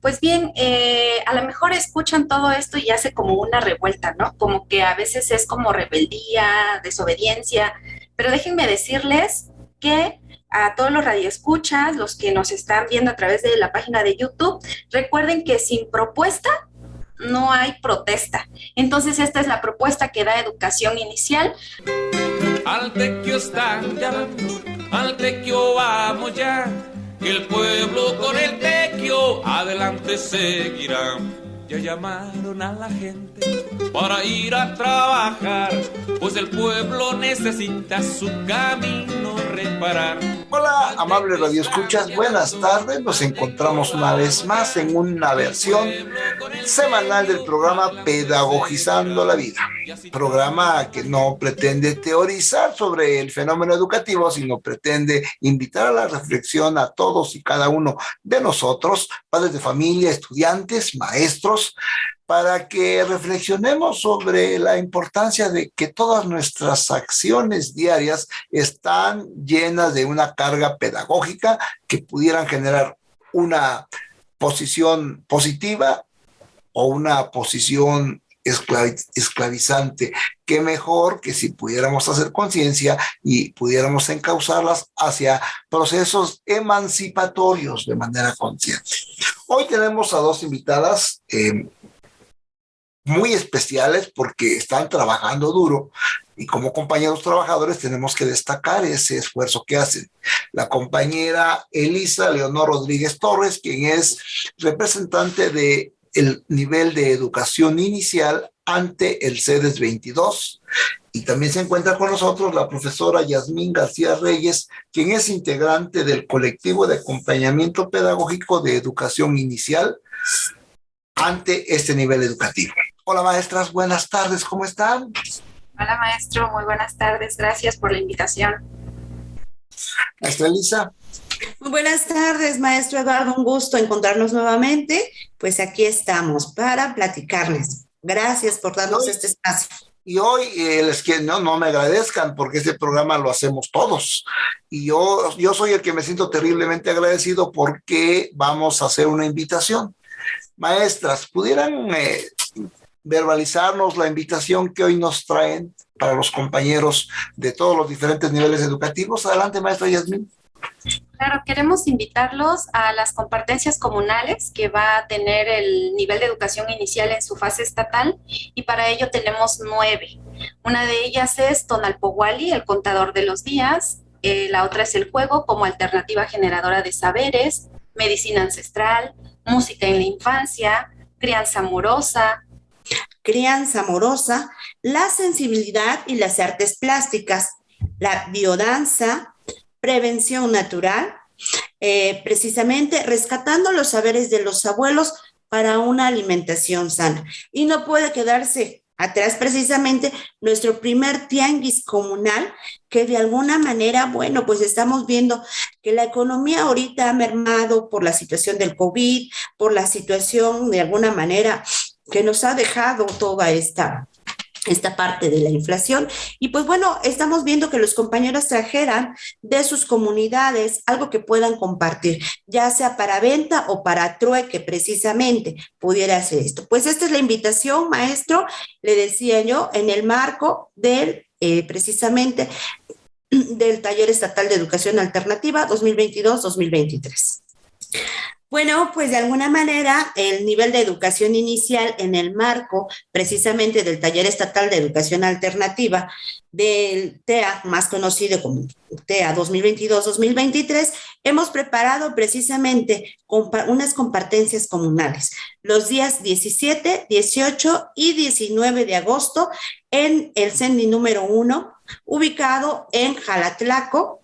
Pues bien, a lo mejor escuchan todo esto y hace como una revuelta, ¿no? Como que a veces es como rebeldía, desobediencia, pero déjenme decirles que a todos los radioescuchas, los que nos están viendo a través de la página de YouTube, recuerden que sin propuesta no hay protesta. Entonces, esta es la propuesta que da Educación Inicial. Al tequio están llamando, al tequio vamos ya, que el pueblo con el tequio adelante seguirá. Ya llamaron a la gente para ir a trabajar, pues el pueblo necesita su camino reparar. Hola, amables radioescuchas, buenas tardes. Nos encontramos una vez más en una versión semanal del programa Pedagogizando la Vida. Programa que no pretende teorizar sobre el fenómeno educativo, sino pretende invitar a la reflexión a todos y cada uno de nosotros, padres de familia, estudiantes, maestros, para que reflexionemos sobre la importancia de que todas nuestras acciones diarias están llenas de una carga pedagógica que pudieran generar una posición positiva o una posición esclavizante. Qué mejor que si pudiéramos hacer conciencia y pudiéramos encauzarlas hacia procesos emancipatorios de manera consciente. Hoy tenemos a dos invitadas muy especiales porque están trabajando duro y como compañeros trabajadores tenemos que destacar ese esfuerzo que hacen. La compañera Elisa Leonor Rodríguez Torres, quien es representante de el nivel de educación inicial ante el CEDES 22. Y también se encuentra con nosotros la profesora Yasmín García Reyes, quien es integrante del colectivo de acompañamiento pedagógico de educación inicial ante este nivel educativo. Hola maestras, buenas tardes, ¿cómo están? Hola maestro, muy buenas tardes, gracias por la invitación. Maestra Elisa. Muy buenas tardes, maestro Eduardo, un gusto encontrarnos nuevamente. Pues aquí estamos para platicarles. Gracias por darnos este espacio. Y hoy les quiero, no me agradezcan porque este programa lo hacemos todos. Y yo soy el que me siento terriblemente agradecido porque vamos a hacer una invitación. Maestras, ¿pudieran verbalizarnos la invitación que hoy nos traen para los compañeros de todos los diferentes niveles educativos? Adelante, maestra Yasmín. Claro, queremos invitarlos a las compartencias comunales que va a tener el nivel de educación inicial en su fase estatal y para ello tenemos 9. Una de ellas es Tonalpohualli, el contador de los días, la otra es el juego como alternativa generadora de saberes, medicina ancestral, música en la infancia, crianza amorosa, la sensibilidad y las artes plásticas, la biodanza, prevención natural, precisamente rescatando los saberes de los abuelos para una alimentación sana. Y no puede quedarse atrás precisamente nuestro primer tianguis comunal, que de alguna manera, bueno, pues estamos viendo que la economía ahorita ha mermado por la situación del COVID, por la situación de alguna manera que nos ha dejado toda esta parte de la inflación. Y pues bueno, estamos viendo que los compañeros trajeran de sus comunidades algo que puedan compartir, ya sea para venta o para trueque, precisamente, pudiera hacer esto. Pues esta es la invitación, maestro, le decía yo, en el marco del, precisamente, del Taller Estatal de Educación Alternativa 2022-2023. Bueno, pues de alguna manera el nivel de educación inicial en el marco precisamente del Taller Estatal de Educación Alternativa del TEA, más conocido como TEA 2022-2023, hemos preparado precisamente unas compartencias comunales los días 17, 18 y 19 de agosto en el CENDI número 1, ubicado en Jalatlaco,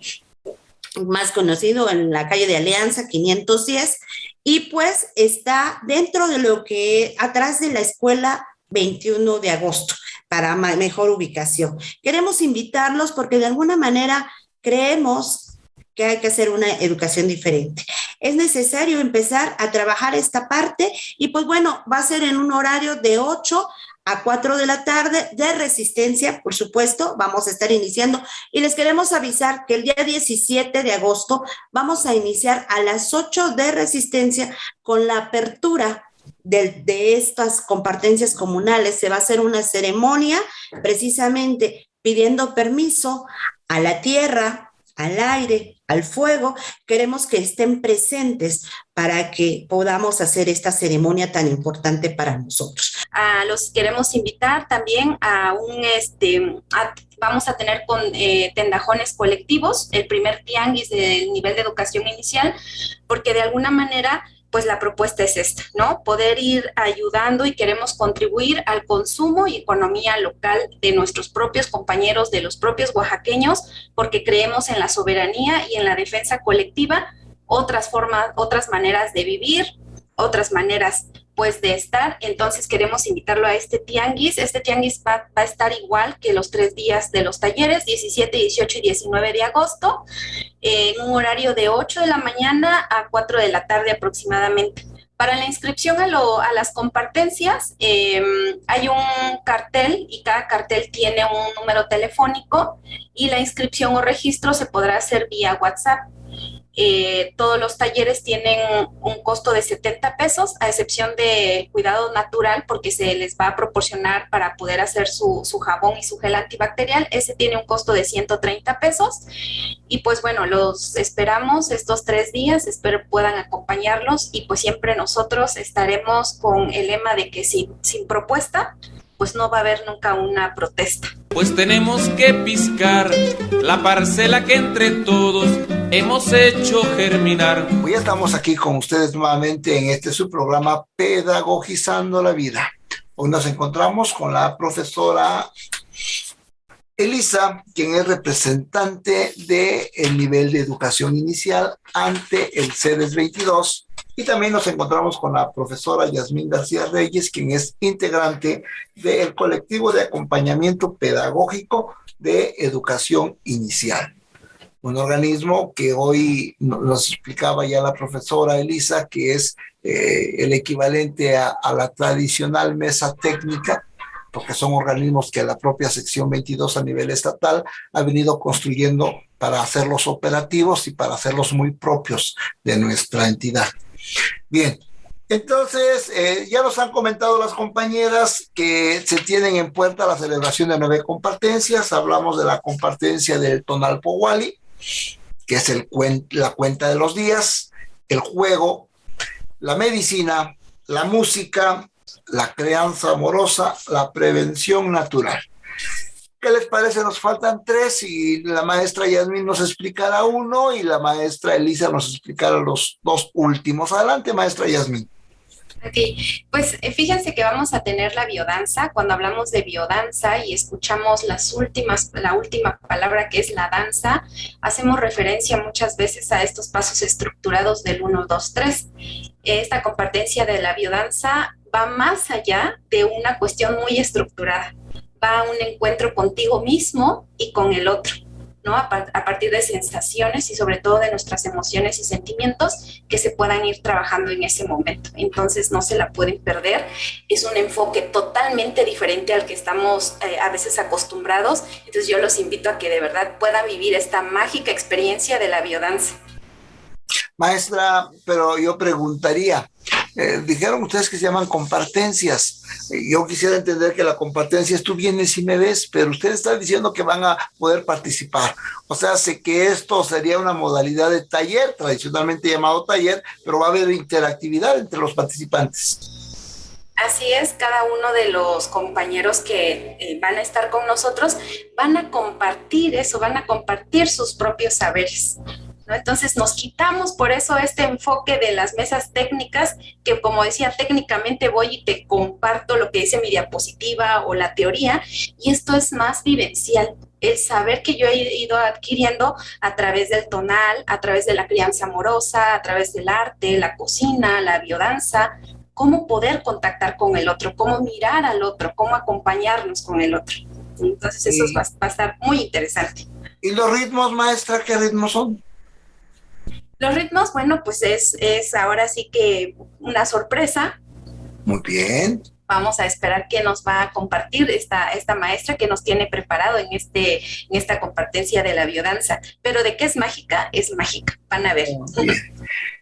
más conocido en la calle de Alianza 510, y pues está dentro de lo que atrás de la escuela 21 de agosto para mejor ubicación. Queremos invitarlos porque de alguna manera creemos que hay que hacer una educación diferente. Es necesario empezar a trabajar esta parte y pues bueno, va a ser en un horario de 8 a 4 de la tarde de resistencia, por supuesto, vamos a estar iniciando y les queremos avisar que el día 17 de agosto vamos a iniciar a las 8 de resistencia con la apertura de estas compartencias comunales. Se va a hacer una ceremonia precisamente pidiendo permiso a la tierra, al aire, al fuego. Queremos que estén presentes para que podamos hacer esta ceremonia tan importante para nosotros. Los queremos invitar también a vamos a tener con tendajones colectivos, el primer tianguis del nivel de educación inicial, porque de alguna manera pues la propuesta es esta, ¿no? Poder ir ayudando y queremos contribuir al consumo y economía local de nuestros propios compañeros, de los propios oaxaqueños, porque creemos en la soberanía y en la defensa colectiva, otras formas, otras maneras de vivir, otras maneras pues de estar. Entonces queremos invitarlo a este tianguis. Este tianguis va a estar igual que los 3 días de los talleres, 17, 18 y 19 de agosto, en un horario de 8 de la mañana a 4 de la tarde aproximadamente. Para la inscripción a las compartencias hay un cartel y cada cartel tiene un número telefónico y la inscripción o registro se podrá hacer vía WhatsApp. Todos los talleres tienen un costo de 70 pesos, a excepción de cuidado natural, porque se les va a proporcionar para poder hacer su jabón y su gel antibacterial. Ese tiene un costo de 130 pesos. Y pues bueno, los esperamos estos 3 días, espero puedan acompañarlos y pues siempre nosotros estaremos con el lema de que sin propuesta, pues no va a haber nunca una protesta. Pues tenemos que piscar la parcela que entre todos hemos hecho germinar. Hoy estamos aquí con ustedes nuevamente en este su programa Pedagogizando la Vida. Hoy nos encontramos con la profesora Elisa, quien es representante del nivel de educación inicial ante el CEDES 22. Y también nos encontramos con la profesora Yasmín García Reyes, quien es integrante del colectivo de acompañamiento pedagógico de educación inicial. Un organismo que hoy nos explicaba ya la profesora Elisa, que es el equivalente a la tradicional mesa técnica, porque son organismos que la propia sección 22 a nivel estatal ha venido construyendo para hacerlos operativos y para hacerlos muy propios de nuestra entidad. Bien, entonces ya nos han comentado las compañeras que se tienen en puerta la celebración de 9 compartencias. Hablamos de la compartencia del Tonalpohualli, que es la cuenta de los días, el juego, la medicina, la música, la crianza amorosa, la prevención natural. ¿Qué les parece? Nos faltan 3 y la maestra Yasmín nos explicará 1 y la maestra Elisa nos explicará los 2 últimos. Adelante, maestra Yasmín. Ok, pues fíjense que vamos a tener la biodanza. Cuando hablamos de biodanza y escuchamos la última palabra que es la danza, hacemos referencia muchas veces a estos pasos estructurados del 1, 2, 3. Esta compartencia de la biodanza va más allá de una cuestión muy estructurada. Va a un encuentro contigo mismo y con el otro, ¿no? A partir de sensaciones y sobre todo de nuestras emociones y sentimientos que se puedan ir trabajando en ese momento. Entonces no se la pueden perder. Es un enfoque totalmente diferente al que estamos a veces acostumbrados. Entonces yo los invito a que de verdad puedan vivir esta mágica experiencia de la biodanza. Maestra, pero yo preguntaría, dijeron ustedes que se llaman compartencias. Yo quisiera entender que la compartencia es tú vienes y me ves, pero ustedes están diciendo que van a poder participar. O sea, sé que esto sería una modalidad de taller, tradicionalmente llamado taller, pero va a haber interactividad entre los participantes. Así es, cada uno de los compañeros que van a estar con nosotros van a compartir eso, van a compartir sus propios saberes, ¿no? Entonces nos quitamos por eso este enfoque de las mesas técnicas, que como decía, técnicamente voy y te comparto lo que dice mi diapositiva o la teoría, y esto es más vivencial. El saber que yo he ido adquiriendo a través del tonal, a través de la crianza amorosa, a través del arte, la cocina, la biodanza, cómo poder contactar con el otro, cómo mirar al otro, cómo acompañarnos con el otro. Entonces eso va a estar muy interesante. ¿Y los ritmos, maestra, qué ritmos son? Los ritmos, bueno, pues es ahora sí que una sorpresa. Muy bien. vamos a esperar qué nos va a compartir esta maestra que nos tiene preparado en esta compartencia de la biodanza. Pero de qué es mágica, van a ver.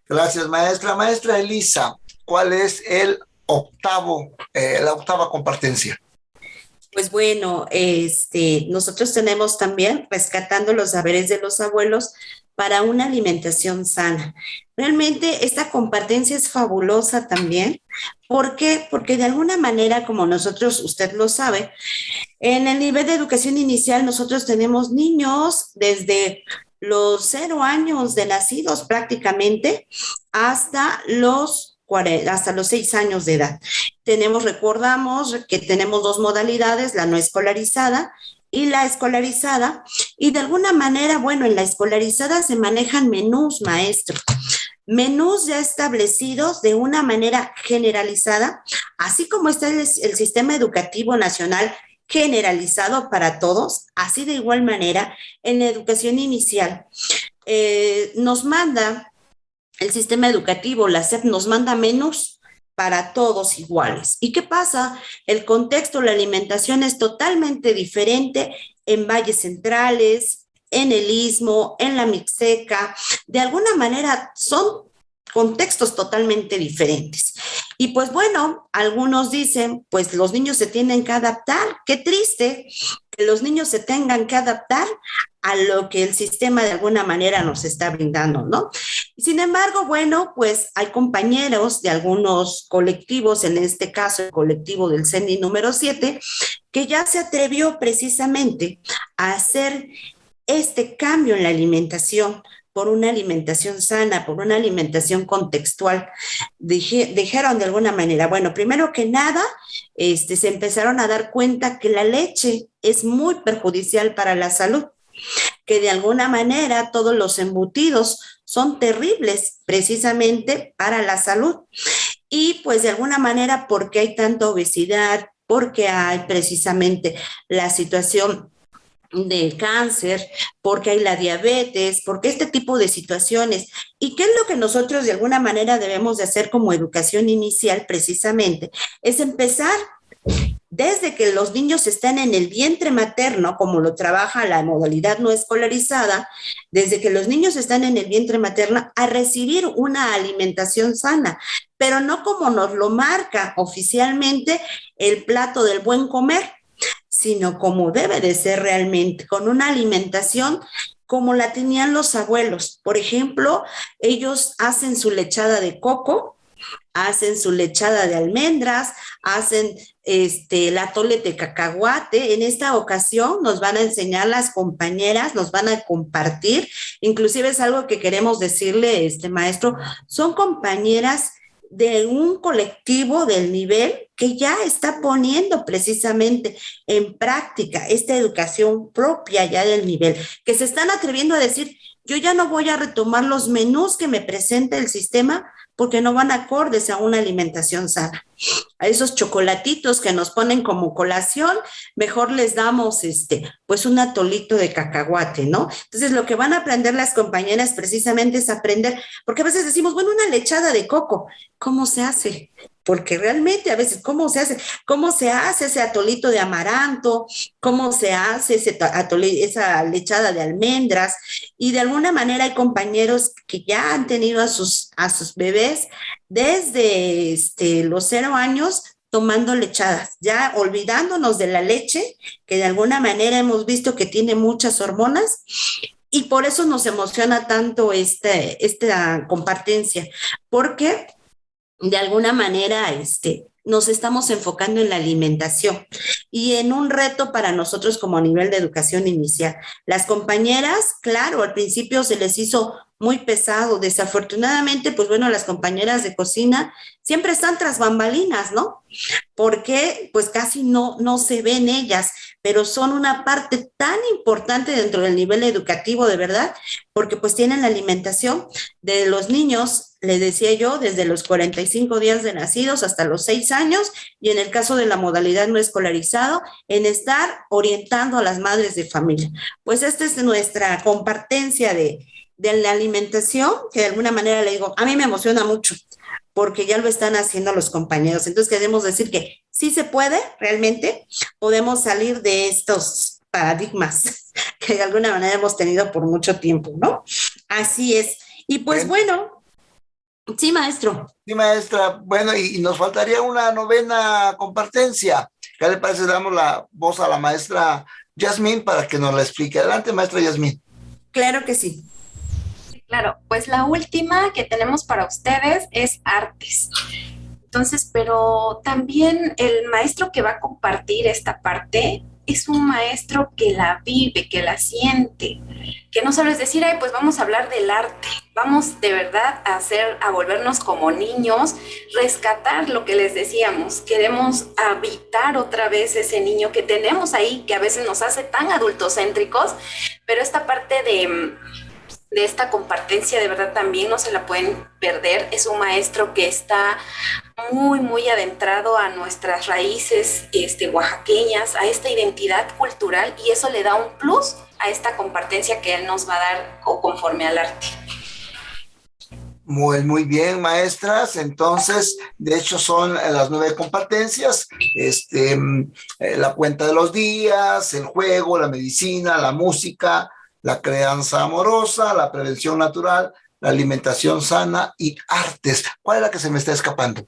Gracias, maestra. Maestra Elisa, ¿cuál es la octava compartencia? Pues bueno, nosotros tenemos también rescatando los saberes de los abuelos para una alimentación sana. Realmente esta compartencia es fabulosa también. ¿Por qué? Porque de alguna manera, como nosotros, usted lo sabe, en el nivel de educación inicial nosotros tenemos niños desde los 0 años de nacidos prácticamente hasta los 6 años de edad. Recordamos que tenemos 2 modalidades, la no escolarizada y la escolarizada, y de alguna manera, bueno, en la escolarizada se manejan menús, maestro, menús ya establecidos de una manera generalizada, así como está el sistema educativo nacional generalizado para todos, así de igual manera en la educación inicial. Nos manda el sistema educativo, la SEP nos manda menús para todos iguales. ¿Y qué pasa? El contexto, la alimentación es totalmente diferente en valles centrales, en el Istmo, en la Mixteca. De alguna manera son contextos totalmente diferentes. Y pues bueno, algunos dicen, pues los niños se tienen que adaptar. Qué triste que los niños se tengan que adaptar a lo que el sistema de alguna manera nos está brindando, ¿no? Sin embargo, bueno, pues hay compañeros de algunos colectivos, en este caso el colectivo del CENI número 7, que ya se atrevió precisamente a hacer este cambio en la alimentación, por una alimentación sana, por una alimentación contextual. Dijeron de alguna manera, bueno, primero que nada, se empezaron a dar cuenta que la leche es muy perjudicial para la salud, que de alguna manera todos los embutidos son terribles precisamente para la salud. Y pues de alguna manera, porque hay tanta obesidad, porque hay precisamente la situación de cáncer, porque hay la diabetes, porque este tipo de situaciones. ¿Y qué es lo que nosotros de alguna manera debemos de hacer como educación inicial precisamente? Es empezar desde que los niños están en el vientre materno, como lo trabaja la modalidad no escolarizada, desde que los niños están en el vientre materno, a recibir una alimentación sana, pero no como nos lo marca oficialmente el plato del buen comer, sino como debe de ser realmente, con una alimentación como la tenían los abuelos. Por ejemplo, ellos hacen su lechada de coco, hacen su lechada de almendras, hacen el atole de cacahuate. En esta ocasión nos van a enseñar las compañeras, nos van a compartir, inclusive es algo que queremos decirle, maestro, son compañeras de un colectivo del nivel que ya está poniendo precisamente en práctica esta educación propia ya del nivel, que se están atreviendo a decir, yo ya no voy a retomar los menús que me presenta el sistema porque no van acordes a una alimentación sana. A esos chocolatitos que nos ponen como colación, mejor les damos pues un atolito de cacahuate, ¿no? Entonces lo que van a aprender las compañeras precisamente es aprender, porque a veces decimos, bueno, una lechada de coco, ¿cómo se hace? Porque realmente a veces, ¿cómo se hace ese atolito de amaranto? ¿Cómo se hace esa lechada de almendras? Y de alguna manera hay compañeros que ya han tenido a sus bebés desde los 0 años tomando lechadas, ya olvidándonos de la leche, que de alguna manera hemos visto que tiene muchas hormonas, y por eso nos emociona tanto esta compartencia, porque de alguna manera nos estamos enfocando en la alimentación y en un reto para nosotros como nivel de educación inicial. Las compañeras, claro, al principio se les hizo muy pesado, desafortunadamente, pues bueno, las compañeras de cocina siempre están tras bambalinas, ¿no? Porque pues casi no se ven ellas, pero son una parte tan importante dentro del nivel educativo, de verdad, porque pues tienen la alimentación de los niños, les decía yo, desde los 45 días de nacidos hasta los 6 años, y en el caso de la modalidad no escolarizado, en estar orientando a las madres de familia. Pues esta es nuestra compartencia de la alimentación, que de alguna manera le digo, a mí me emociona mucho, porque ya lo están haciendo los compañeros. Entonces queremos decir que sí se puede, realmente podemos salir de estos paradigmas que de alguna manera hemos tenido por mucho tiempo, ¿no? Así es. Y pues bueno, sí, maestro. Sí, maestra. Bueno, y nos faltaría una novena compartencia. ¿Qué le parece? Damos la voz a la maestra Yasmín para que nos la explique. Adelante, maestra Yasmín. Claro que sí. Claro, pues la última que tenemos para ustedes es artes. Entonces, pero también el maestro que va a compartir esta parte es un maestro que la vive, que la siente, que no solo es decir, ay, pues vamos a hablar del arte, vamos de verdad a volvernos como niños, rescatar lo que les decíamos, queremos habitar otra vez ese niño que tenemos ahí, que a veces nos hace tan adultocéntricos, pero esta parte de esta compartencia de verdad también no se la pueden perder. Es un maestro que está muy, muy adentrado a nuestras raíces oaxaqueñas, a esta identidad cultural, y eso le da un plus a esta compartencia que él nos va a dar conforme al arte. Muy, muy bien, maestras. Entonces, de hecho, son las 9 compartencias, la cuenta de los días, el juego, la medicina, la música, la crianza amorosa, la prevención natural, la alimentación sana y artes. ¿Cuál es la que se me está escapando?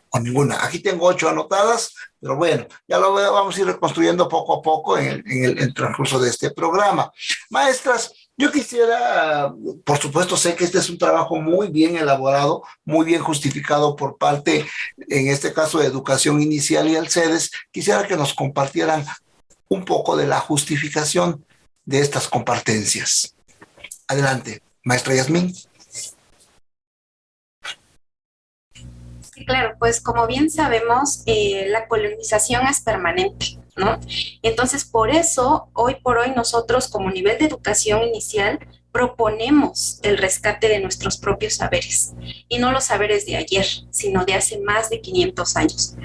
O ninguna. Aquí tengo 8 anotadas, pero bueno, ya lo vamos a ir reconstruyendo poco a poco en el transcurso de este programa. Maestras, yo quisiera, por supuesto, sé que este es un trabajo muy bien elaborado, muy bien justificado por parte, en este caso, de Educación Inicial y el CEDES. Quisiera que nos compartieran un poco de la justificación de estas compartencias. Adelante, maestra Yasmín. Sí, claro, pues como bien sabemos, la colonización es permanente, ¿no? Entonces, por eso, hoy por hoy, nosotros como nivel de educación inicial proponemos el rescate de nuestros propios saberes, y no los saberes de ayer, sino de hace más de 500 años.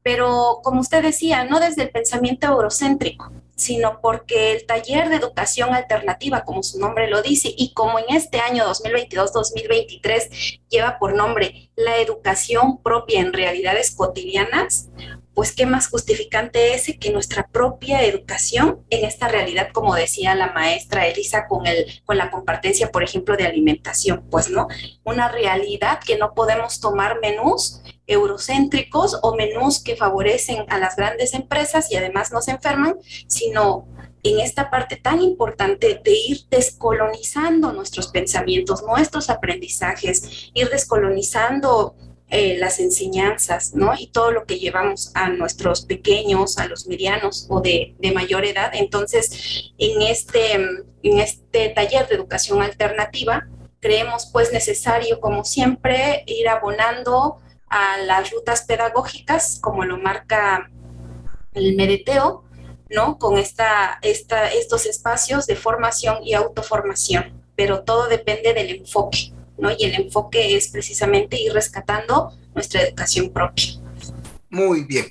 Pero, como usted decía, no desde el pensamiento eurocéntrico, sino porque el taller de educación alternativa, como su nombre lo dice, y como en este año 2022-2023 lleva por nombre la educación propia en realidades cotidianas, pues qué más justificante ese que nuestra propia educación en esta realidad, como decía la maestra Elisa con la compartencia, por ejemplo, de alimentación, pues no, una realidad que no podemos tomar menús eurocéntricos o menús que favorecen a las grandes empresas y además nos enferman, sino en esta parte tan importante de ir descolonizando nuestros pensamientos, nuestros aprendizajes, ir descolonizando las enseñanzas, ¿no? Y todo lo que llevamos a nuestros pequeños, a los medianos o de mayor edad. Entonces, en este taller de educación alternativa, creemos pues necesario, como siempre, ir abonando a las rutas pedagógicas, como lo marca el Medeteo, ¿no? Con estos espacios de formación y autoformación, pero todo depende del enfoque, ¿no? Y el enfoque es precisamente ir rescatando nuestra educación propia. Muy bien.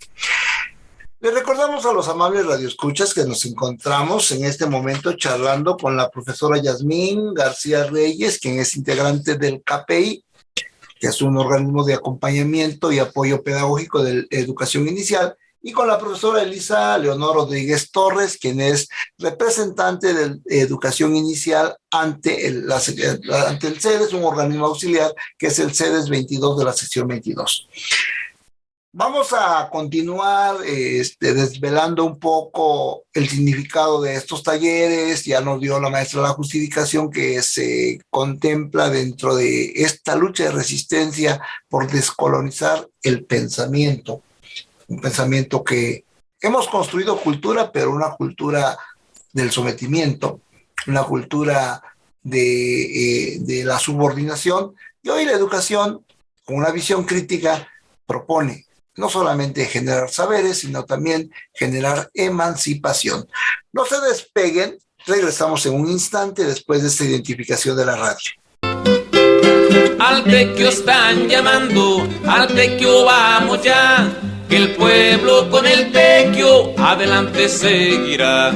Le recordamos a los amables radioescuchas que nos encontramos en este momento charlando con la profesora Yasmín García Reyes, quien es integrante del KPI, que es un organismo de acompañamiento y apoyo pedagógico de educación inicial, y con la profesora Elisa Leonor Rodríguez Torres, quien es representante de educación inicial ante el CEDES, un organismo auxiliar que es el CEDES 22 de la sección 22. Vamos a continuar desvelando un poco el significado de estos talleres. Ya nos dio la maestra la justificación que se contempla dentro de esta lucha de resistencia por descolonizar el pensamiento. Un pensamiento que hemos construido cultura, pero una cultura del sometimiento, una cultura de la subordinación. Y hoy la educación, con una visión crítica, propone no solamente generar saberes, sino también generar emancipación. No se despeguen, regresamos en un instante después de esta identificación de la radio. Al tequio están llamando, al tequio vamos ya, que el pueblo con el tequio adelante seguirá.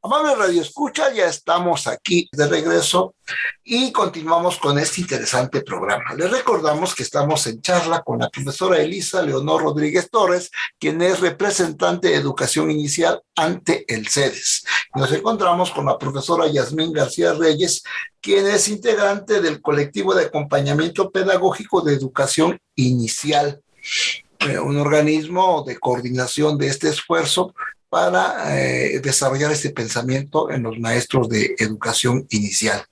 Amable Radio Escucha, ya estamos aquí de regreso y continuamos con este interesante programa. Les recordamos que estamos en charla con la profesora Elisa Leonor Rodríguez Torres, quien es representante de educación inicial ante el CEDES. Nos encontramos con la profesora Yasmín García Reyes, quien es integrante del colectivo de acompañamiento pedagógico de educación inicial, un organismo de coordinación de este esfuerzo para desarrollar este pensamiento en los maestros de educación inicial.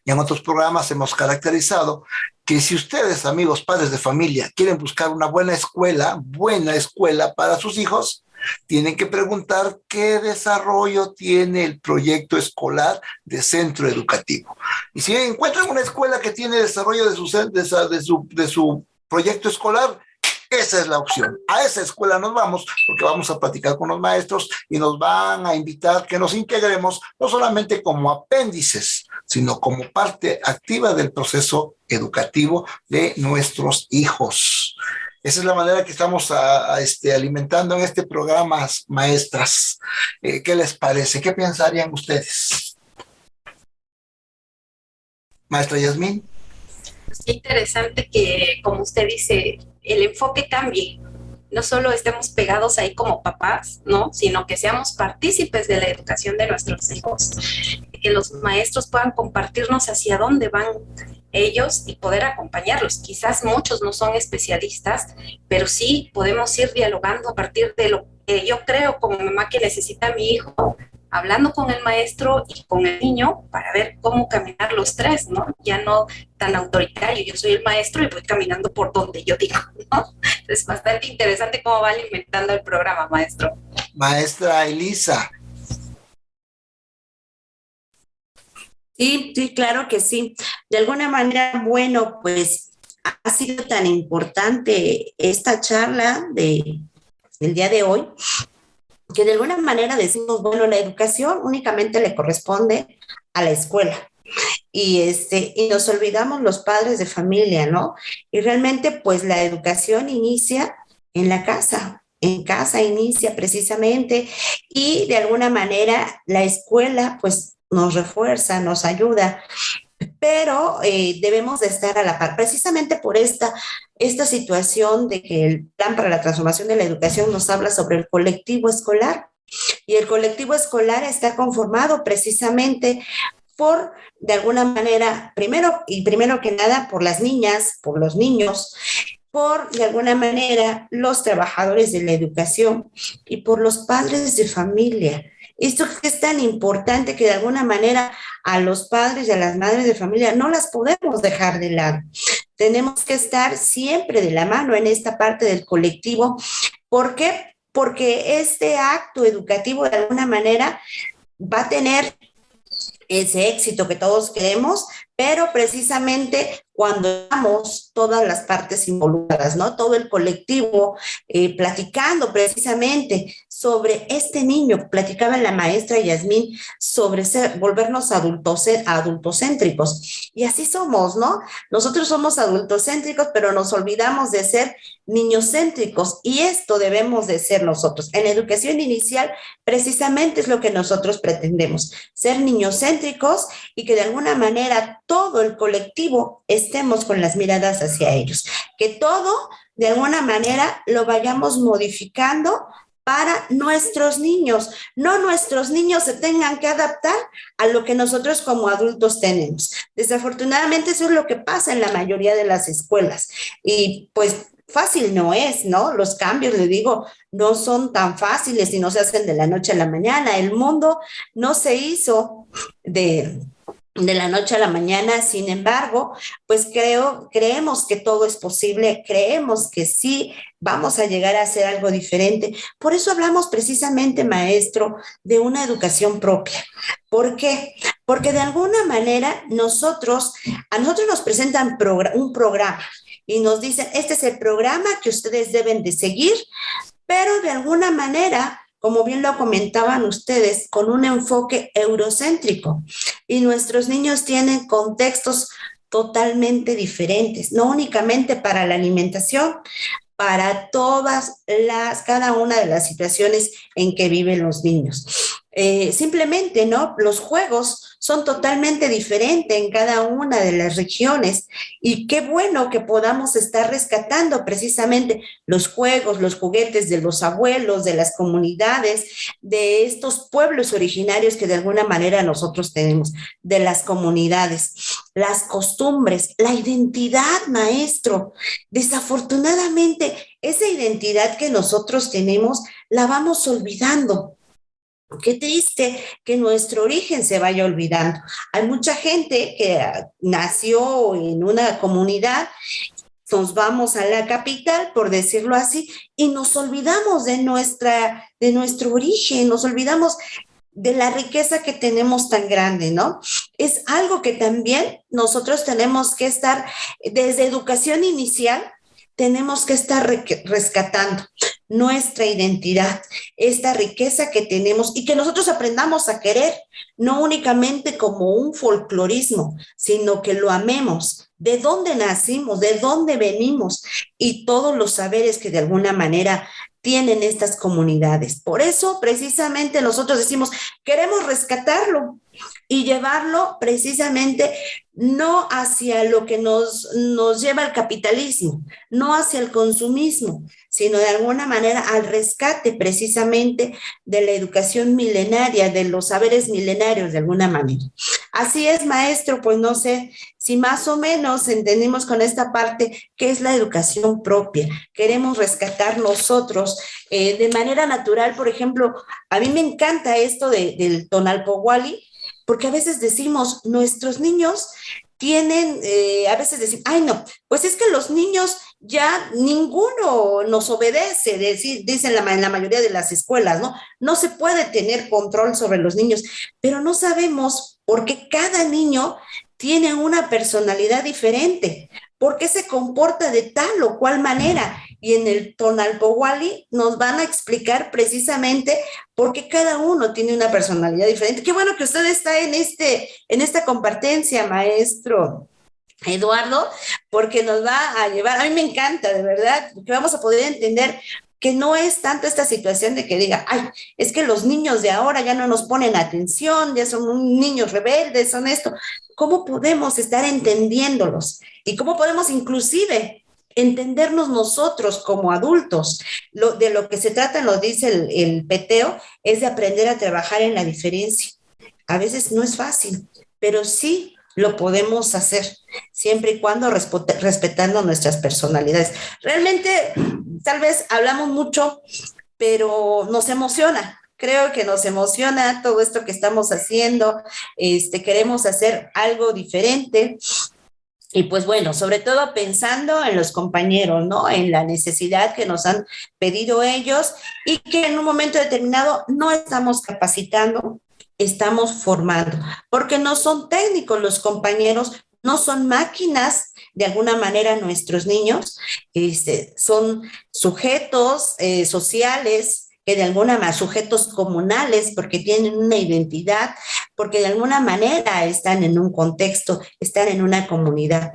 Y en otros programas hemos caracterizado que si ustedes, amigos padres de familia, quieren buscar una buena escuela para sus hijos, tienen que preguntar qué desarrollo tiene el proyecto escolar de centro educativo. Y si encuentran una escuela que tiene desarrollo de su proyecto escolar, esa es la opción. A esa escuela nos vamos porque vamos a platicar con los maestros y nos van a invitar que nos integremos no solamente como apéndices, sino como parte activa del proceso educativo de nuestros hijos. Esa es la manera que estamos alimentando en este programa, maestras. ¿Qué les parece? ¿Qué pensarían ustedes? Maestra Yasmín. Qué interesante que, como usted dice, el enfoque cambie. No solo estemos pegados ahí como papás, ¿no? Sino que seamos partícipes de la educación de nuestros hijos. Que los maestros puedan compartirnos hacia dónde van ellos y poder acompañarlos. Quizás muchos no son especialistas, pero sí podemos ir dialogando a partir de lo que yo creo como mamá que necesita mi hijo, hablando con el maestro y con el niño para ver cómo caminar los tres, ¿no? Ya no tan autoritario, yo soy el maestro y voy caminando por donde yo digo, ¿no? Es bastante interesante cómo va alimentando el programa, maestro. Maestra Elisa. Sí, claro que sí. De alguna manera, bueno, pues ha sido tan importante esta charla del día de hoy, que de alguna manera decimos, bueno, la educación únicamente le corresponde a la escuela. Y nos olvidamos los padres de familia, ¿no? Y realmente, pues la educación inicia en la casa. En casa inicia precisamente, y de alguna manera la escuela, pues, nos refuerza, nos ayuda, pero debemos de estar a la par, precisamente por esta situación de que el Plan para la Transformación de la Educación nos habla sobre el colectivo escolar, y el colectivo escolar está conformado precisamente por, de alguna manera, primero que nada, por las niñas, por los niños, por, de alguna manera, los trabajadores de la educación y por los padres de familia. Esto es tan importante que de alguna manera a los padres y a las madres de familia no las podemos dejar de lado. Tenemos que estar siempre de la mano en esta parte del colectivo. ¿Por qué? Porque este acto educativo de alguna manera va a tener ese éxito que todos queremos, pero precisamente cuando estamos todas las partes involucradas, ¿no? Todo el colectivo platicando precisamente sobre este niño, platicaba la maestra Yasmín sobre volvernos adultocéntricos, y así somos, ¿no? Nosotros somos adultocéntricos, pero nos olvidamos de ser niñocéntricos, y esto debemos de ser nosotros. En la educación inicial, precisamente es lo que nosotros pretendemos, ser niñocéntricos, y que de alguna manera todo el colectivo estemos con las miradas hacia ellos, que todo de alguna manera lo vayamos modificando para nuestros niños, no nuestros niños se tengan que adaptar a lo que nosotros como adultos tenemos. Desafortunadamente eso es lo que pasa en la mayoría de las escuelas, y pues fácil no es, ¿no? Los cambios, le digo, no son tan fáciles y no se hacen de la noche a la mañana. El mundo no se hizo de la noche a la mañana. Sin embargo, pues creemos que todo es posible, creemos que sí vamos a llegar a hacer algo diferente. Por eso hablamos precisamente, maestro, de una educación propia. ¿Por qué? Porque de alguna manera a nosotros nos presentan un programa y nos dicen, este es el programa que ustedes deben de seguir, pero de alguna manera, como bien lo comentaban ustedes, con un enfoque eurocéntrico. Y nuestros niños tienen contextos totalmente diferentes, no únicamente para la alimentación, para cada una de las situaciones en que viven los niños. simplemente, ¿no? Los juegos son totalmente diferentes en cada una de las regiones y qué bueno que podamos estar rescatando precisamente los juegos, los juguetes de los abuelos, de las comunidades, de estos pueblos originarios que de alguna manera nosotros tenemos, de las comunidades, las costumbres, la identidad, maestro. Desafortunadamente, esa identidad que nosotros tenemos la vamos olvidando. Qué triste que nuestro origen se vaya olvidando. Hay mucha gente que nació en una comunidad, nos vamos a la capital, por decirlo así, y nos olvidamos de nuestro origen, nos olvidamos de la riqueza que tenemos tan grande, ¿no? Es algo que también nosotros tenemos que estar, desde educación inicial, tenemos que estar rescatando nuestra identidad, esta riqueza que tenemos y que nosotros aprendamos a querer, no únicamente como un folclorismo, sino que lo amemos, de dónde nacimos, de dónde venimos y todos los saberes que de alguna manera tienen estas comunidades. Por eso, precisamente, nosotros decimos, queremos rescatarlo y llevarlo precisamente no hacia lo que nos lleva el capitalismo, no hacia el consumismo, sino de alguna manera al rescate precisamente de la educación milenaria, de los saberes milenarios de alguna manera. Así es, maestro, pues no sé si más o menos entendimos con esta parte qué es la educación propia. Queremos rescatar nosotros de manera natural, por ejemplo, a mí me encanta esto del Tonalpohualli, porque a veces decimos, nuestros niños tienen, a veces decimos, ay no, pues es que los niños ya ninguno nos obedece, dicen en la mayoría de las escuelas, ¿no? No se puede tener control sobre los niños, pero no sabemos por qué cada niño tiene una personalidad diferente, por qué se comporta de tal o cual manera. Y en el Tonalpohualli nos van a explicar precisamente por qué cada uno tiene una personalidad diferente. Qué bueno que usted está en esta compartencia, maestro Eduardo, porque nos va a llevar, a mí me encanta, de verdad, que vamos a poder entender que no es tanto esta situación de que diga, ay, es que los niños de ahora ya no nos ponen atención, ya son niños rebeldes, son esto. ¿Cómo podemos estar entendiéndolos? Y cómo podemos inclusive entendernos nosotros como adultos. De lo que se trata, lo dice el peteo, es de aprender a trabajar en la diferencia. A veces no es fácil, pero sí lo podemos hacer, siempre y cuando respetando nuestras personalidades. Realmente, tal vez hablamos mucho, pero nos emociona. Creo que nos emociona todo esto que estamos haciendo. Queremos hacer algo diferente. Y pues bueno, sobre todo pensando en los compañeros, ¿no? En la necesidad que nos han pedido ellos y que en un momento determinado no estamos capacitando, estamos formando, porque no son técnicos los compañeros, no son máquinas, de alguna manera nuestros niños, son sujetos sociales, que de alguna manera, sujetos comunales, porque tienen una identidad, porque de alguna manera están en un contexto, están en una comunidad.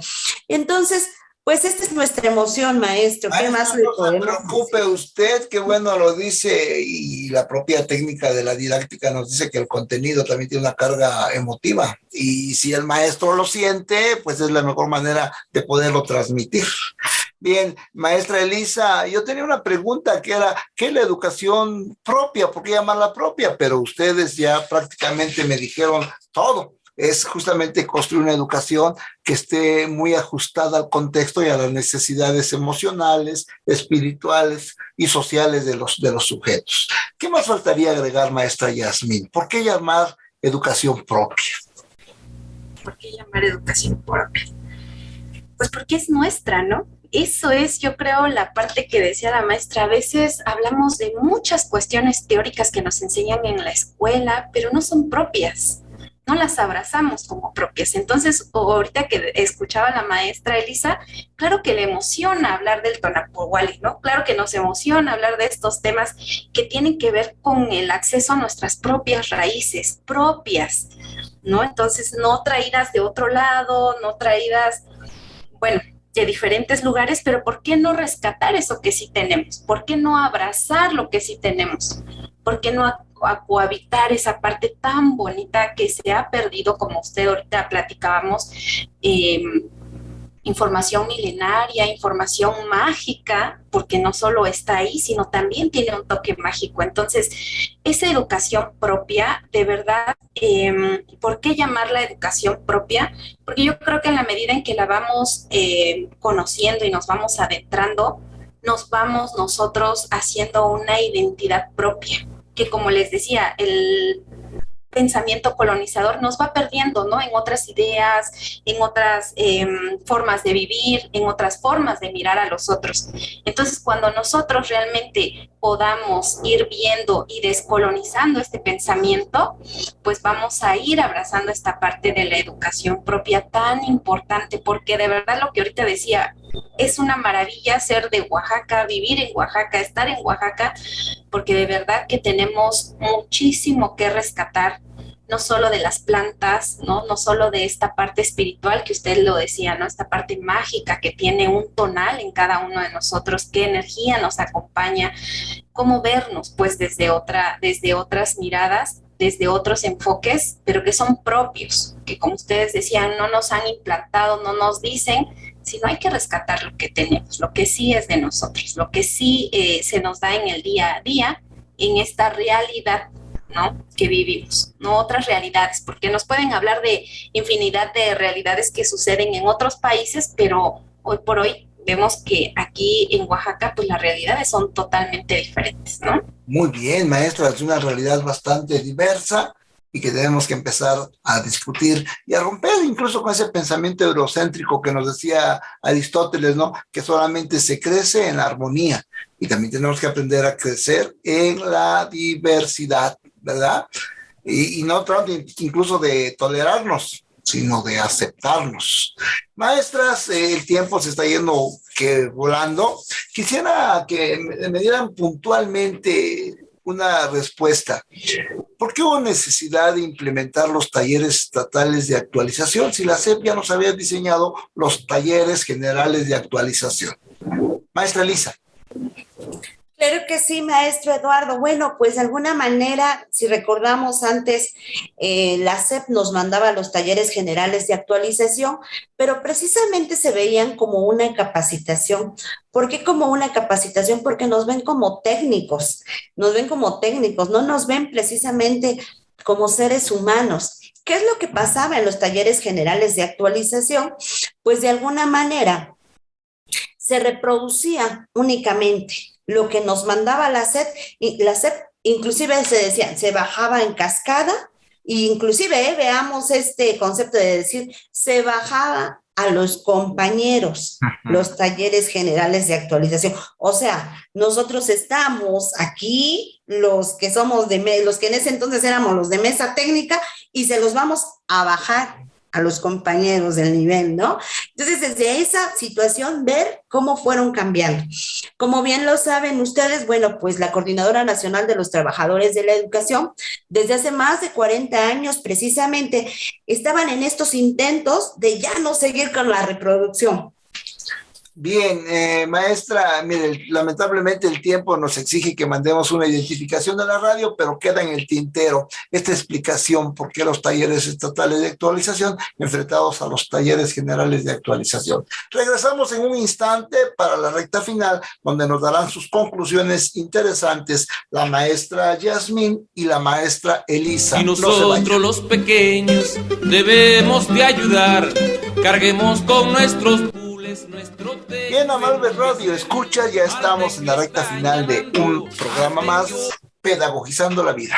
Entonces, pues esta es nuestra emoción, maestro. ¿Qué más le podemos decir? No se preocupe usted, qué bueno lo dice, y la propia técnica de la didáctica nos dice que el contenido también tiene una carga emotiva, y si el maestro lo siente, pues es la mejor manera de poderlo transmitir. Bien, maestra Elisa, yo tenía una pregunta que era, ¿qué es la educación propia? ¿Por qué llamarla propia? Pero ustedes ya prácticamente me dijeron todo. Es justamente construir una educación que esté muy ajustada al contexto y a las necesidades emocionales, espirituales y sociales de los sujetos. ¿Qué más faltaría agregar, maestra Yasmín? ¿Por qué llamar educación propia? ¿Por qué llamar educación propia? Pues porque es nuestra, ¿no? Eso es, yo creo, la parte que decía la maestra. A veces hablamos de muchas cuestiones teóricas que nos enseñan en la escuela, pero no son propias, no las abrazamos como propias. Entonces, ahorita que escuchaba a la maestra Elisa, claro que le emociona hablar del Tonalpohualli, ¿no? Claro que nos emociona hablar de estos temas que tienen que ver con el acceso a nuestras propias raíces, propias, ¿no? Entonces, no traídas de otro lado, no traídas, bueno, de diferentes lugares, pero ¿por qué no rescatar eso que sí tenemos? ¿Por qué no abrazar lo que sí tenemos? ¿Por qué no a cohabitar esa parte tan bonita que se ha perdido, como usted ahorita platicábamos, información milenaria, información mágica, porque no solo está ahí, sino también tiene un toque mágico. Entonces, esa educación propia, de verdad, ¿por qué llamarla educación propia? Porque yo creo que en la medida en que la vamos conociendo y nos vamos adentrando, nos vamos nosotros haciendo una identidad propia, que como les decía, el pensamiento colonizador nos va perdiendo, ¿no? En otras ideas, en otras formas de vivir, en otras formas de mirar a los otros. Entonces, cuando nosotros realmente podamos ir viendo y descolonizando este pensamiento, pues vamos a ir abrazando esta parte de la educación propia tan importante, porque de verdad lo que ahorita decía, es una maravilla ser de Oaxaca, vivir en Oaxaca, estar en Oaxaca, porque de verdad que tenemos muchísimo que rescatar, no solo de las plantas, ¿no? No solo de esta parte espiritual que usted lo decía, ¿no? Esta parte mágica que tiene un tonal en cada uno de nosotros, qué energía nos acompaña, cómo vernos pues desde otras miradas, desde otros enfoques, pero que son propios, que como ustedes decían, no nos han implantado, no nos dicen, sino hay que rescatar lo que tenemos, lo que sí es de nosotros, lo que sí se nos da en el día a día, en esta realidad, ¿no? Que vivimos, no otras realidades, porque nos pueden hablar de infinidad de realidades que suceden en otros países, pero hoy por hoy vemos que aquí en Oaxaca, pues las realidades son totalmente diferentes, ¿no? Muy bien, maestra, es una realidad bastante diversa y que tenemos que empezar a discutir y a romper incluso con ese pensamiento eurocéntrico que nos decía Aristóteles, ¿no? Que solamente se crece en la armonía y también tenemos que aprender a crecer en la diversidad, ¿verdad? Y no tanto incluso de tolerarnos, sino de aceptarnos. Maestras, el tiempo se está yendo volando. Quisiera que me dieran puntualmente una respuesta. ¿Por qué hubo necesidad de implementar los talleres estatales de actualización si la SEP ya nos había diseñado los talleres generales de actualización? Maestra Elisa. Claro que sí, maestro Eduardo. Bueno, pues de alguna manera, si recordamos antes, la SEP nos mandaba los talleres generales de actualización, pero precisamente se veían como una capacitación. ¿Por qué como una capacitación? Porque nos ven como técnicos, no nos ven precisamente como seres humanos. ¿Qué es lo que pasaba en los talleres generales de actualización? Pues de alguna manera se reproducía únicamente lo que nos mandaba la SEP, y la SEP inclusive se decía, se bajaba en cascada, e inclusive veamos este concepto de decir, se bajaba a los compañeros los talleres generales de actualización. O sea, nosotros estamos aquí, los que en ese entonces éramos los de mesa técnica, y se los vamos a bajar a los compañeros del nivel, ¿no? Entonces, desde esa situación, ver cómo fueron cambiando. Como bien lo saben ustedes, bueno, pues la Coordinadora Nacional de los Trabajadores de la Educación, desde hace más de 40 años precisamente, estaban en estos intentos de ya no seguir con la reproducción. Bien, maestra, mire, lamentablemente el tiempo nos exige que mandemos una identificación de la radio, pero queda en el tintero esta explicación por qué los talleres estatales de actualización enfrentados a los talleres generales de actualización. Regresamos en un instante para la recta final, donde nos darán sus conclusiones interesantes la maestra Yasmín y la maestra Elisa. Y nosotros los pequeños debemos de ayudar, carguemos con nuestros... Bien, amable radio, escucha, ya estamos en la recta final de un programa más, Pedagogizando la Vida.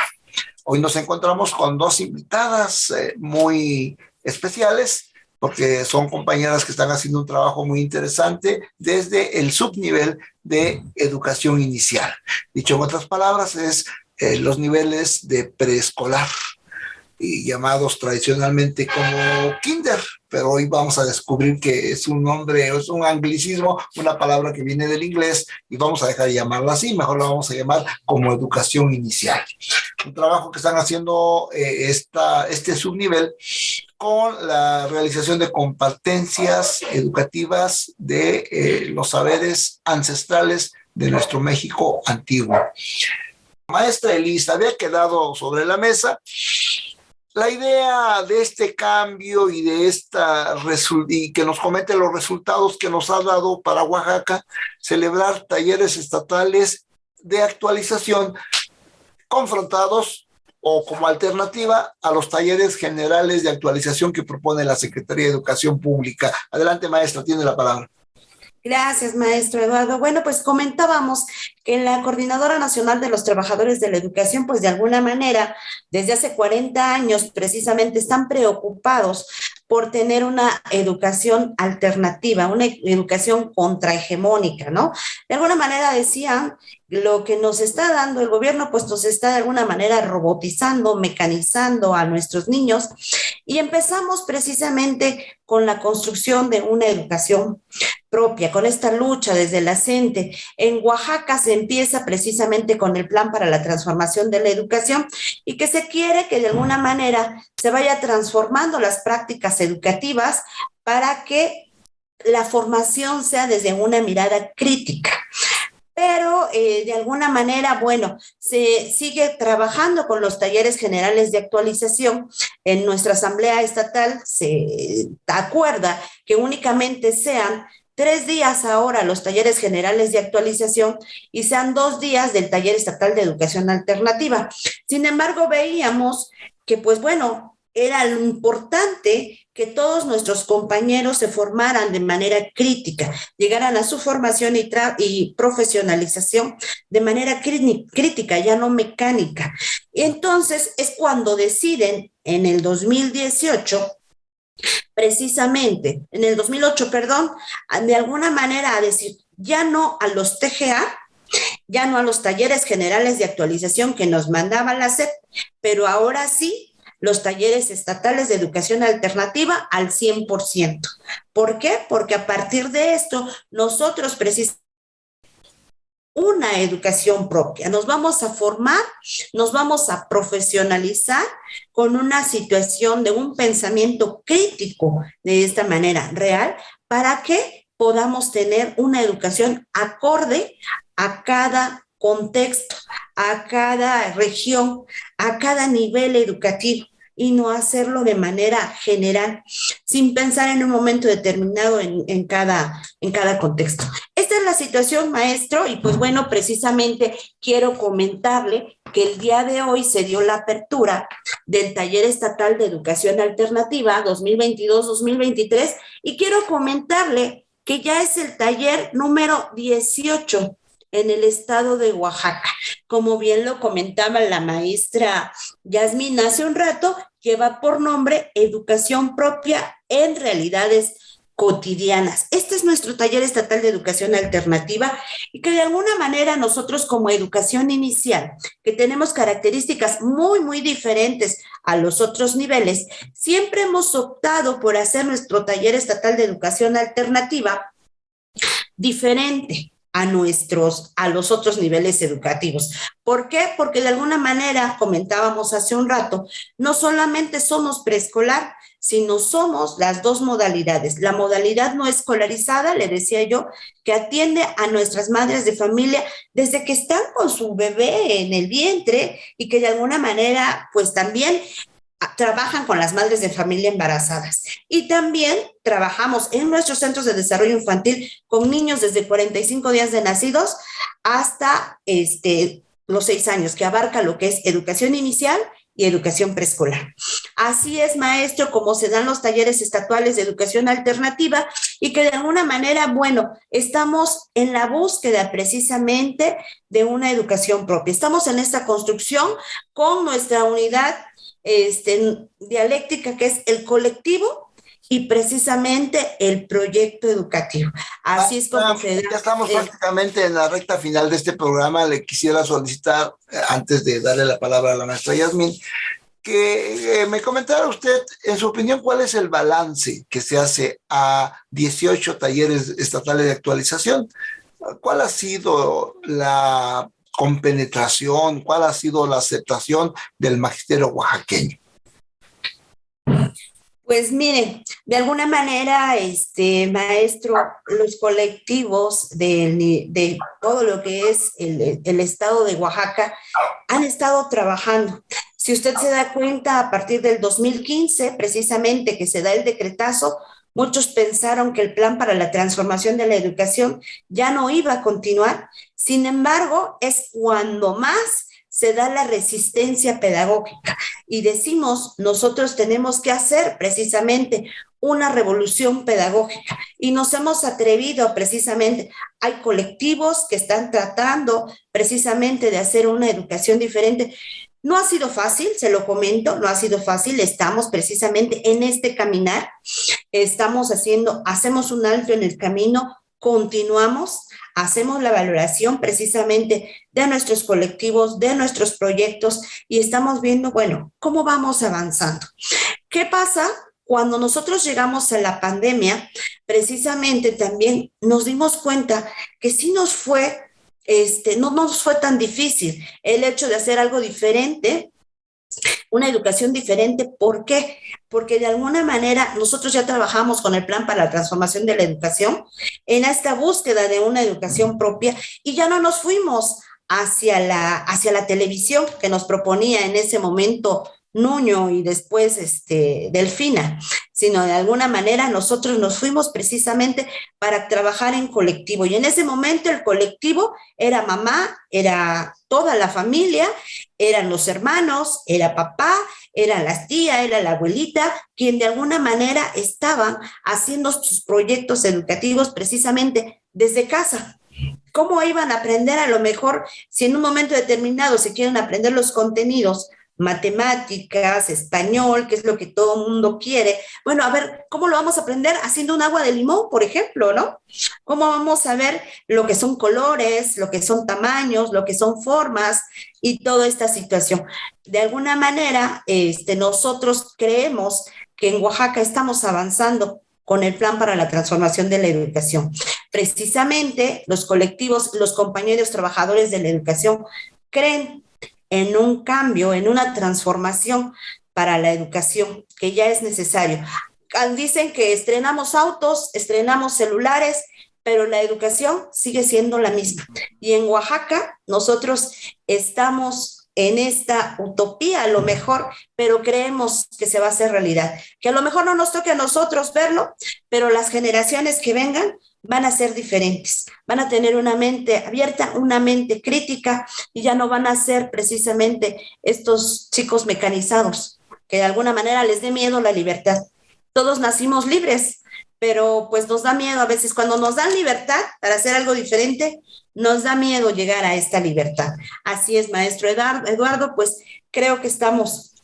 Hoy nos encontramos con dos invitadas muy especiales, porque son compañeras que están haciendo un trabajo muy interesante desde el subnivel de educación inicial. Dicho en otras palabras, es los niveles de preescolar, y llamados tradicionalmente como kinder, pero hoy vamos a descubrir que es un nombre, es un anglicismo, una palabra que viene del inglés, y vamos a dejar de llamarla así, mejor la vamos a llamar como educación inicial. Un trabajo que están haciendo este subnivel con la realización de competencias educativas de los saberes ancestrales de nuestro México antiguo. Maestra Elisa, había quedado sobre la mesa la idea de este cambio y de y que nos comente los resultados que nos ha dado para Oaxaca, celebrar talleres estatales de actualización confrontados o como alternativa a los talleres generales de actualización que propone la Secretaría de Educación Pública. Adelante, maestra, tiene la palabra. Gracias, maestro Eduardo. Bueno, pues comentábamos que la Coordinadora Nacional de los Trabajadores de la Educación, pues de alguna manera, desde hace 40 años precisamente están preocupados por tener una educación alternativa, una educación contrahegemónica, ¿no? De alguna manera decían, lo que nos está dando el gobierno, pues nos está de alguna manera robotizando, mecanizando a nuestros niños, y empezamos precisamente con la construcción de una educación propia, con esta lucha desde la CENTE. En Oaxaca se empieza precisamente con el plan para la transformación de la educación y que se quiere que de alguna manera se vaya transformando las prácticas educativas para que la formación sea desde una mirada crítica. Pero de alguna manera, bueno, se sigue trabajando con los talleres generales de actualización. En nuestra asamblea estatal se acuerda que únicamente sean 3 días ahora los talleres generales de actualización y sean 2 días del taller estatal de educación alternativa. Sin embargo, veíamos que, pues bueno, era lo importante que todos nuestros compañeros se formaran de manera crítica, llegaran a su formación y profesionalización de manera crítica, ya no mecánica. Y entonces es cuando deciden en el 2018, precisamente, en el 2008, perdón, de alguna manera a decir, ya no a los TGA, ya no a los talleres generales de actualización que nos mandaba la SEP, pero ahora sí los talleres estatales de educación alternativa al 100%. ¿Por qué? Porque a partir de esto, nosotros precisamos una educación propia. Nos vamos a formar, nos vamos a profesionalizar con una situación de un pensamiento crítico de esta manera real para que podamos tener una educación acorde a cada contexto, a cada región, a cada nivel educativo, y no hacerlo de manera general, sin pensar en un momento determinado en cada contexto. Esta es la situación, maestro, y pues bueno, precisamente quiero comentarle que el día de hoy se dio la apertura del Taller Estatal de Educación Alternativa 2022-2023, y quiero comentarle que ya es el taller número 18 en el estado de Oaxaca. Como bien lo comentaba la maestra Yasmín hace un rato, lleva por nombre Educación Propia en Realidades Cotidianas. Este es nuestro taller estatal de educación alternativa y que de alguna manera nosotros como educación inicial, que tenemos características muy, muy diferentes a los otros niveles, siempre hemos optado por hacer nuestro taller estatal de educación alternativa diferente a los otros niveles educativos. ¿Por qué? Porque de alguna manera, comentábamos hace un rato, no solamente somos preescolar, sino somos las dos modalidades. La modalidad no escolarizada, le decía yo, que atiende a nuestras madres de familia desde que están con su bebé en el vientre y que de alguna manera, pues también trabajan con las madres de familia embarazadas. Y también trabajamos en nuestros centros de desarrollo infantil con niños desde 45 días de nacidos hasta los 6 años, que abarca lo que es educación inicial y educación preescolar. Así es, maestro, como se dan los talleres estatales de educación alternativa y que de alguna manera, bueno, estamos en la búsqueda precisamente de una educación propia. Estamos en esta construcción con nuestra unidad dialéctica, que es el colectivo y precisamente el proyecto educativo. Así es como se da. Ya estamos prácticamente en la recta final de este programa. Le quisiera solicitar, antes de darle la palabra a la maestra Yasmín, que me comentara usted, en su opinión, cuál es el balance que se hace a 18 talleres estatales de actualización. ¿Cuál ha sido la compenetración? ¿Cuál ha sido la aceptación del magisterio oaxaqueño? Pues miren, de alguna manera, maestro, los colectivos de todo lo que es el estado de Oaxaca han estado trabajando. Si usted se da cuenta, a partir del 2015, precisamente que se da el decretazo, muchos pensaron que el plan para la transformación de la educación ya no iba a continuar. Sin embargo, es cuando más se da la resistencia pedagógica y decimos, nosotros tenemos que hacer precisamente una revolución pedagógica y nos hemos atrevido precisamente, hay colectivos que están tratando precisamente de hacer una educación diferente. No ha sido fácil, se lo comento, no ha sido fácil, estamos precisamente en este caminar, hacemos un alto en el camino, continuamos, hacemos la valoración precisamente de nuestros colectivos, de nuestros proyectos y estamos viendo, bueno, cómo vamos avanzando. ¿Qué pasa? Cuando nosotros llegamos a la pandemia, precisamente también nos dimos cuenta que sí nos fue, no nos fue tan difícil el hecho de hacer algo diferente, una educación diferente. ¿Por qué? Porque de alguna manera nosotros ya trabajamos con el plan para la transformación de la educación en esta búsqueda de una educación propia y ya no nos fuimos hacia la televisión que nos proponía en ese momento Nuño y después Delfina, sino de alguna manera nosotros nos fuimos precisamente para trabajar en colectivo y en ese momento el colectivo era mamá, era toda la familia, eran los hermanos, era papá, eran las tías, era la abuelita, quien de alguna manera estaban haciendo sus proyectos educativos precisamente desde casa. ¿Cómo iban a aprender? A lo mejor, si en un momento determinado se quieren aprender los contenidos, matemáticas, español, que es lo que todo el mundo quiere. Bueno, a ver, ¿cómo lo vamos a aprender? Haciendo un agua de limón, por ejemplo, ¿no? ¿Cómo vamos a ver lo que son colores, lo que son tamaños, lo que son formas y toda esta situación? De alguna manera, nosotros creemos que en Oaxaca estamos avanzando con el plan para la transformación de la educación. Precisamente los colectivos, los compañeros trabajadores de la educación creen en un cambio, en una transformación para la educación, que ya es necesario. Dicen que estrenamos autos, estrenamos celulares, pero la educación sigue siendo la misma. Y en Oaxaca nosotros estamos en esta utopía a lo mejor, pero creemos que se va a hacer realidad. Que a lo mejor no nos toque a nosotros verlo, pero las generaciones que vengan van a ser diferentes, van a tener una mente abierta, una mente crítica y ya no van a ser precisamente estos chicos mecanizados, que de alguna manera les dé miedo la libertad. Todos nacimos libres, pero pues nos da miedo a veces cuando nos dan libertad para hacer algo diferente, nos da miedo llegar a esta libertad. Así es, maestro Eduardo, pues creo que estamos,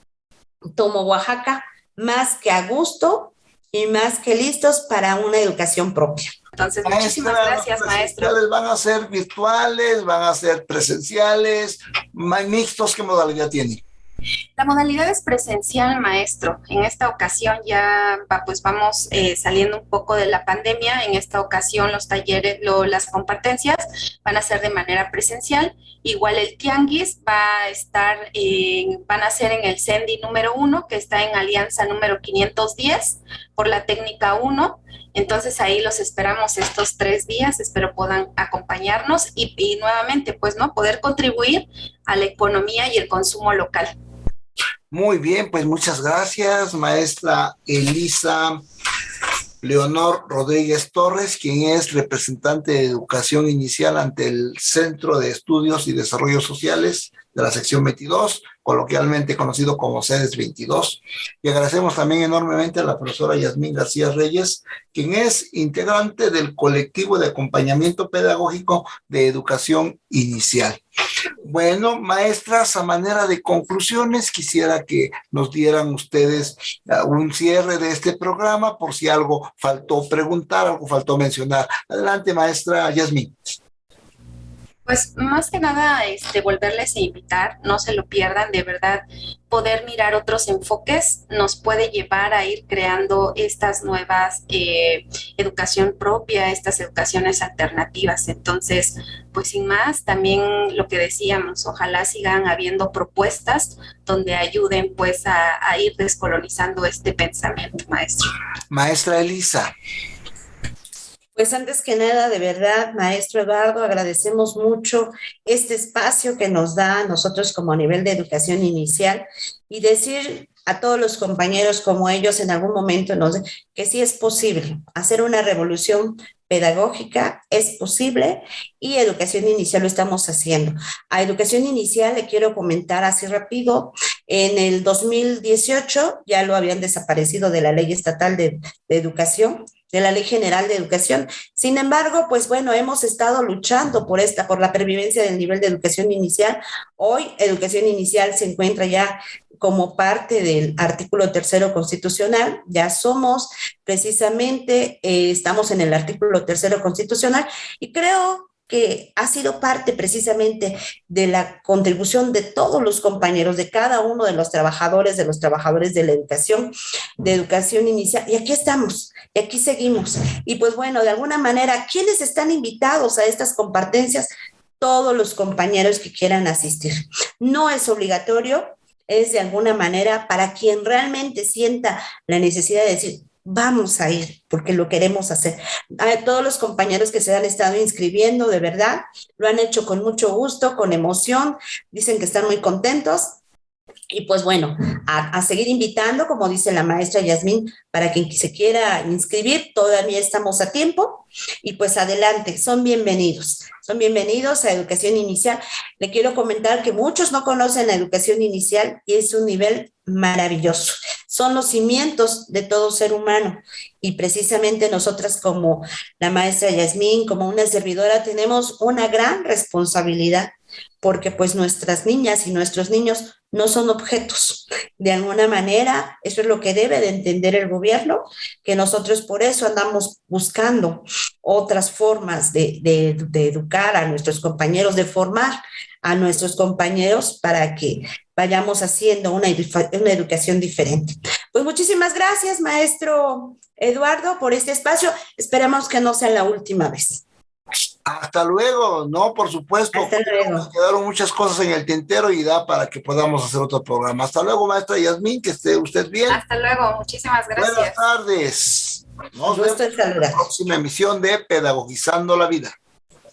como Oaxaca, más que a gusto y más que listos para una educación propia. Entonces, muchísimas gracias, maestro. ¿Van a ser virtuales? ¿Van a ser presenciales? ¿Mixtos? ¿Qué modalidad tienen? La modalidad es presencial, maestro. En esta ocasión ya pues vamos saliendo un poco de la pandemia. En esta ocasión los talleres, las compartencias van a ser de manera presencial. Igual el tianguis va a estar, van a ser en el CENDI número 1, que está en alianza número 510 por la técnica 1. Entonces ahí los esperamos estos 3 días, espero puedan acompañarnos y nuevamente pues no poder contribuir a la economía y el consumo local. Muy bien, pues muchas gracias, maestra Elisa Leonor Rodríguez Torres, quien es representante de educación inicial ante el Centro de Estudios y Desarrollo Sociales de la sección 22, coloquialmente conocido como CEDES 22. Y agradecemos también enormemente a la profesora Yasmín García Reyes, quien es integrante del colectivo de acompañamiento pedagógico de educación inicial. Bueno, maestras, a manera de conclusiones, quisiera que nos dieran ustedes un cierre de este programa por si algo faltó preguntar, algo faltó mencionar. Adelante, maestra Yasmín. Pues más que nada, volverles a invitar, no se lo pierdan, de verdad, poder mirar otros enfoques nos puede llevar a ir creando estas nuevas educación propia, estas educaciones alternativas. Entonces, pues sin más, también lo que decíamos, ojalá sigan habiendo propuestas donde ayuden pues a ir descolonizando este pensamiento, maestro. Maestra Elisa. Pues antes que nada, de verdad, maestro Eduardo, agradecemos mucho este espacio que nos da a nosotros como a nivel de educación inicial y decir a todos los compañeros como ellos en algún momento que sí es posible hacer una revolución pedagógica, es posible y educación inicial lo estamos haciendo. A educación inicial le quiero comentar así rápido, en el 2018 ya lo habían desaparecido de la Ley Estatal de Educación, de la Ley General de Educación. Sin embargo, pues bueno, hemos estado luchando por la pervivencia del nivel de educación inicial. Hoy, educación inicial se encuentra ya como parte del artículo 3º constitucional, ya somos precisamente, estamos en el artículo 3º constitucional y creo que ha sido parte precisamente de la contribución de todos los compañeros, de cada uno de los trabajadores de la educación, de educación inicial, y aquí estamos, y aquí seguimos. Y pues bueno, de alguna manera, ¿quiénes están invitados a estas compartencias? Todos los compañeros que quieran asistir. No es obligatorio, es de alguna manera para quien realmente sienta la necesidad de decir, vamos a ir porque lo queremos hacer. A todos los compañeros que se han estado inscribiendo, de verdad, lo han hecho con mucho gusto, con emoción, dicen que están muy contentos. Y pues bueno, a seguir invitando, como dice la maestra Yasmín, para quien se quiera inscribir, todavía estamos a tiempo. Y pues adelante, son bienvenidos a educación inicial. Le quiero comentar que muchos no conocen la educación inicial y es un nivel maravilloso. Son los cimientos de todo ser humano y precisamente nosotras como la maestra Yasmín, como una servidora, tenemos una gran responsabilidad porque pues nuestras niñas y nuestros niños no son objetos. De alguna manera, eso es lo que debe de entender el gobierno, que nosotros por eso andamos buscando otras formas de educar a nuestros compañeros, de formar a nuestros compañeros para que vayamos haciendo una educación diferente. Pues muchísimas gracias, maestro Eduardo, por este espacio. Esperamos que no sea la última vez. Hasta luego, no, por supuesto. Hasta luego. Nos quedaron muchas cosas en el tintero y da para que podamos hacer otro programa. Hasta luego, maestra Yasmín, que esté usted bien. Hasta luego, muchísimas gracias. Buenas tardes. Nos vemos en la próxima emisión de Pedagogizando la Vida.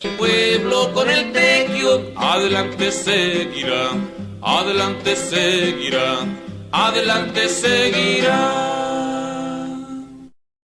El pueblo con el tequio, adelante seguirá, adelante seguirá, adelante seguirá.